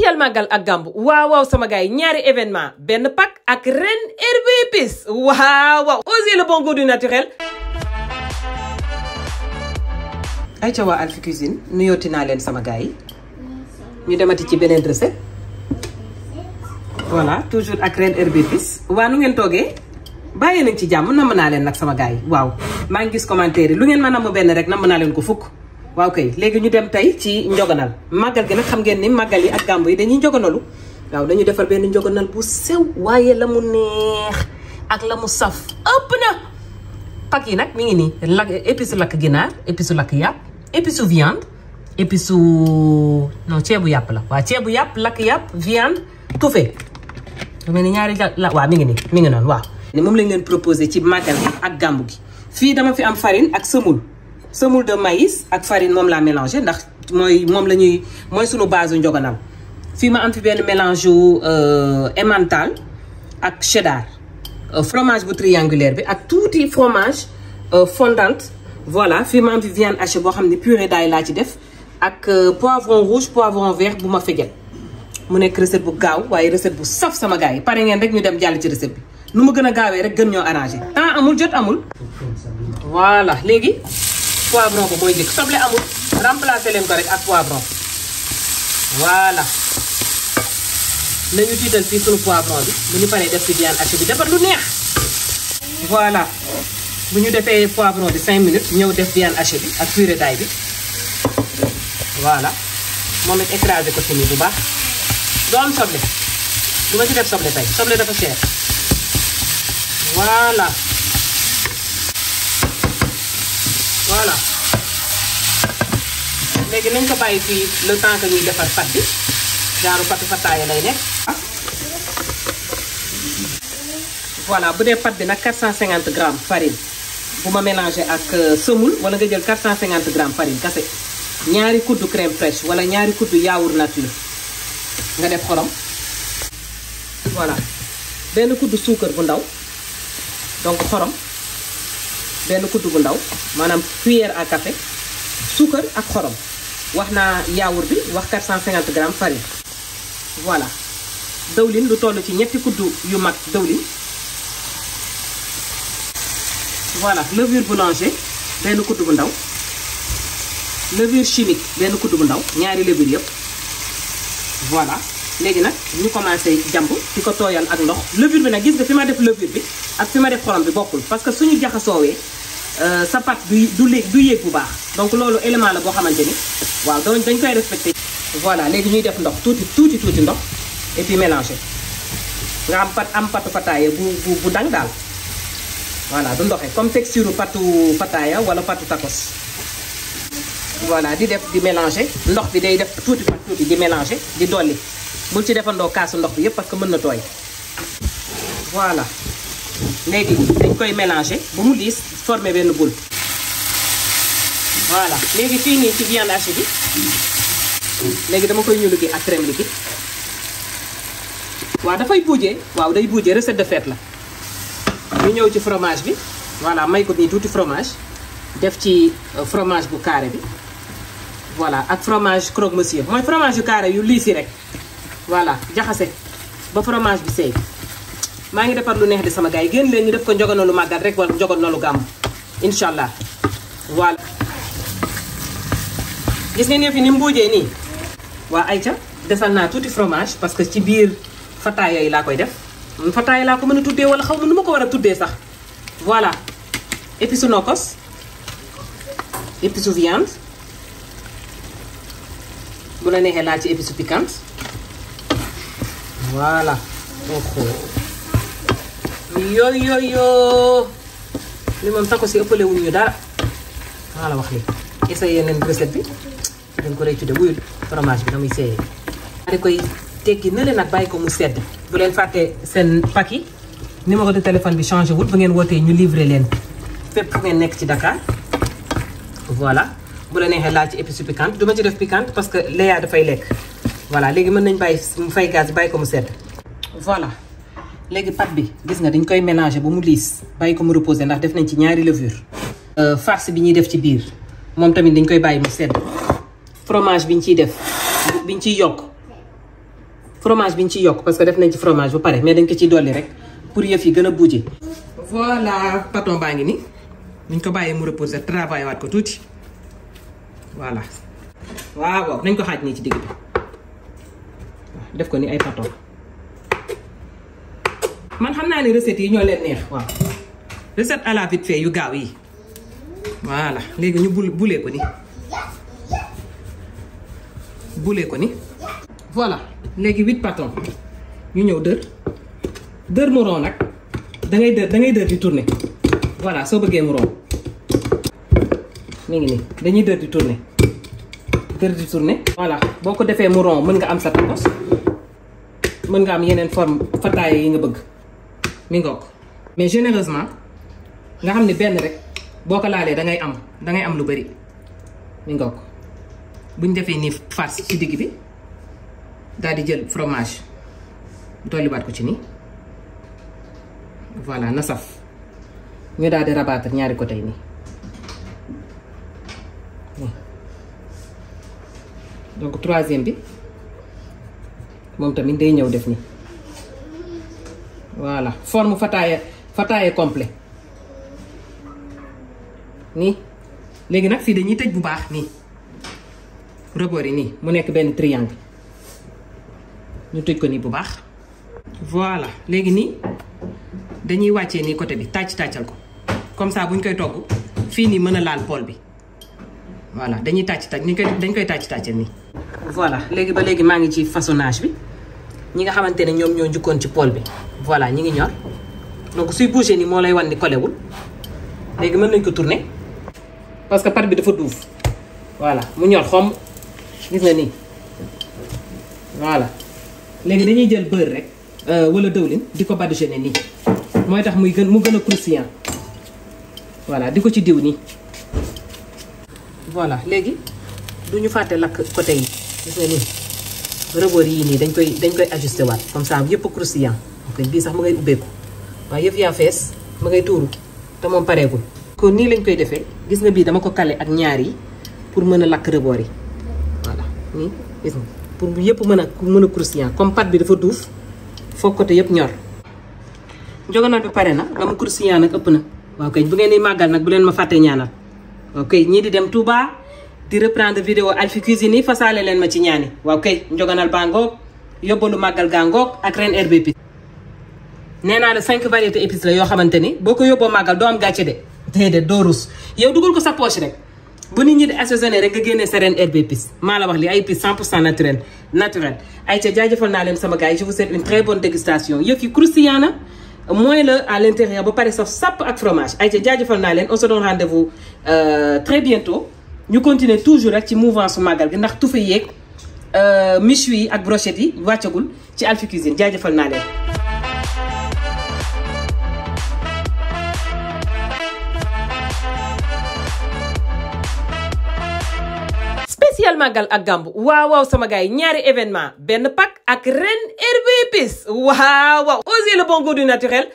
spécial Magal ak Gamou waaw sama gars yi ñaari événement benn pack ak REEN herbe épice waaw osez le bon goût du naturel. ayca waa Alphie Cuisine nuyooti naa leen sama gars yi ñu demati ci beneen recette voilà toujours ak REEN herbe épice waa nu ngeen toogee bàyyi nañ ci jàmm namm naa leen nag sama gars yi waaw maa ngi gis commentaire yi lu ngeen ma namm benn rek namm naa leen ko fukk. waaw kay léegi ñu dem tey ci njoganal màggal gi nag xam ngeen ni màggal yi ak Gamou yi dañuy njoganalu waaw dañuy defar benn njoganal bu sew waaye la mu neex ak la mu saf ëpp na pak yi nag mi ngi nii lakk épice lakk ginaar épice lakk yàpp épice viande épice non ceebu yàpp la waaw ceebu yàpp lakk yàpp viande touffé lu mel ni ñaari la waaw mi ngi nii mi ngi noonu waaw moom lañ leen proposé ci màggal gi ak Gamou gi fii dama fi am farine ak semoule de maïs ak farine moom laa mélangé ndax mooy sunu base njoganal fii ma am fi benn mélange yu emmental ak cheddar fromage bu triangulaire bi ak tuuti fromage fondante voilà fii ma am fi viande hachée boo xam ne purée d'ail laa ci def ak poivron rouge poivron vert bu ma fejel mu nekk recette bu gaaw waaye recette bu saf sama gars yi pare ngeen rek ñu dem jàll ci recette bi nu mu gën a gaawee rek gën ñoo arrangé temps amul jot amul voilà léegi poivron ko mooy njëkk soble amul remplacer leen ko rek ak poivron voilà nañu tiital fii sunu poivron bi bu ñu paree def ci viande hachée bi defar lu neex voilà bu ñu defee poivron bi 5 minutes ñëw def viande hachée bi ak purée d'ail bi voilà moom it écrasé ko ci nii bu baax doo am soble du ma ci def soble tey soble dafa cher voilà léegi nañ ko bàyyi fii le temps que ñuy defar pat bi genre patu fataaya lay nekk voilà bu dee pat bi nag 450 grammes farine bu ma mélangé ak semoule wala nga jël 450 grammes farine kase ñaari kuddu crème fraîche wala ñaari kuddu yaourt nature nga def xorom voilà benn kuddu suukar bu ndaw donc xorom benn kuddu bu ndaw maanaam cuillère à café suukar ak xorom wax naa yaourt bi wax 450 grammes farine voilà dawlin lu toll ci ñetti kuddu yu mag dawlin voilà levure boulanger benn kuddu bu ndaw levure chimique benn kuddu bu ndaw ñaari levure yëpp voilà léegi nag ñu commencé jàmb di ko tooyal ak ndox levure bi nag gis nga fi ma def levure bi ak fi ma def xorom bi bokkul parce que suñu jaxasoowee sa pâte du yéeg bu baax donc loolu élément la boo xamante ni waaw dañ koy respecté. voilà léegi ñuy def ndox tuuti ndox et puis mélanger nga am patu fataaya bu dang daal voilà du ndoxe comme texture patu fataaya wala patu tacos. voilà di mélanger ndox bi day def tuuti di mélanger di dolli bul ci defandoo kaasu ndox bi yëpp parce que mën na tooy voilà. léegi dañ koy mélanger ba mu liis former benn boule voilà léegi fii nii ci viande hachée bi léegi dama koy ñuul gi ak crème liquide waaw dafay buujee waaw day buujee recette de fête la ñu ñëw ci fromage bi voilà may ko nii tuuti fromage def ci fromage bu carré bi voilà ak fromage croque monsieur mooy fromage yu carré yu liis yi rek voilà jaxase ba fromage bi seey maa ngi defar lu neex di sama gars yi génn leen ñu def ko njoganalu màggal rek wala njoganalu Gamou incha allah voilà. gis ngeen yëf yi ni mbuujee nii waa ayca desal naa tuuti fromage parce que ci biir fataaya yi laa koy def fataaya laa ko mën a tuddee wala xaw ma nu ma ko war a tuddee sax voilà épice nokos épice viande bu la neexee laa ci épice piquante voilà. yooyu li moom tacos yi ëppale wuñ ñu dara maa la wax li essayé nañ recette bi dañ ko lay tudde wuyul fromage bi damuy seeyee di koy teggi na leen nag bàyyi ko mu sedd bu leen fàtte seen pack yi numéro de téléphone bi changé wul bu ngeen wootee ñu livré leen fépp fu ngeen nekk ci Dakar voilà bu la neexee laal ci épice piquante du ma ci def piquante parce que Léa dafay lekk voilà léegi mën nañ bàyyi mu fay gaz bàyyi ko mu sedd voilà léegi pâte bi gis nga dañ koy mélanger ba mu liis bàyyi ko mu reposer ndax def nañ ci ñaari levure farce bi ñuy def ci biir moom tamit dañ koy bàyyi mu sedd fromage bi ñu ciy def bi ñu ciy yokk fromage bi ñu ciy yokk parce que def nañ ci fromage ba pare mais dañ ko ciy dolli rek pour yëf yi gën a bouger. voilà pâton baa ngi nii nañ ko bàyyee mu reposer travail waat ko tuuti voilà. waaw nañ ko xaaj nii ci digg bi def ko ni ay pâton. man xam naa ne recettes yi ñoo leen neex waaw recette à la vite fait yu gaaw yi voilà léegi ñu bulee ko ni voilà léegi 8 pâtons ñu ñëw dër mu rond nag dangay dër di tourner voilà soo bëggee mu rond mi ngi nii dañuy dër di tourner voilà boo ko defee mu rond mën nga am sa tacos mën nga am yeneen forme fataaya yi nga bëgg mi ngoog mais généreusement nga xam ne benn rek boo ko laalee dangay am lu bari mi ngoog buñ defee nii farce ci digg bi daal di jël fromage dolliwaat ko ci nii voilà na saf ñu daal di rabattre ñaari côté yi nii donc troisième bi moom tamit day ñëw def nii voilà forme fataaya complet nii léegi nag fii dañuy tëj bu baax nii rebord yi nii mu nekk benn triangle ñu tëj ko nii bu baax voilà léegi nii dañuy wàccee nii côté bi tàccal ko comme ça buñ koy togg fii nii mën a laal poêle bi voilà dañuy dañ koy tàccal nii voilà léegi ba léegi maa ngi ci façonnage bi ñi nga xamante ne ñoom ñoo njukkoon ci poêle bi voilà ñi ngi ñor donc suy bouger nii moo lay wan ni kolewul léegi mën nañ ko tourner parce que pat bi dafa duuf voilà mu ñor xom gis nga nii voilà léegi dañuy jël beurre rek wala dëwlin di ko badigeonner nii mooy tax mu gën a croustillant voilà di ko ci diw nii voilà léegi du ñu fàtte lakk côté yi gis nga nii rebord yi nii dañ koy ajusté waat comme ça yëpp croustillant ok bii sax ma ngay ubbeeku waaye yëf yaa fees ma ngay tuuru te moom pareegul kon nii lañ koy defee gis nga bii dama ko kale ak ñaar yi pour mën a lakk rebord yi voilà nii gis nga pour yëpp mën a croustillant comme pâte bi dafa duuf foog côté yëpp ñor njogonal bi pare na nga mu croustillant nag ëpp na waaw kay bu ngeen di màggal nag bu leen ma fàtte ñaanal ok ñii di dem Touba di reprendre vidéo Alphie Cuisine yi fasaale leen ma ci ñaani waaw kay njogonal baa ngoog yóbbalu màggal gaa ngoog ak REEN herbe épice nee naa la 5 variétés épices la yoo xamante ni boo ko yóbboo màggal doo am gàcce de déedéet doo rus yow dugal ko sa poche rek bu nit ñi di assaisonné rek nga génnee sa REEN herbe épice maa la wax li ay épices 100% naturel ay ca jaajëfal naa leen sama gars yi je vous souhaite une très bonne dégustation yëf yi croustillant na mooy la à l'intérieur ba pare saf sàpp ak fromage ay ca jaajëfal naa leen on se donne rendez-vous très bientôt ñu continuer toujours rek ci mouvance su màggal gi ndax tufa yeeg michu yi ak brochette yi wàccagul ci Alphie Cuisine jaajëfal naa leen spécial màggal ak Gamou waaw sama gars yi ñaari événement benn pack ak REEN herbe épice waaw osez le bon goût du naturel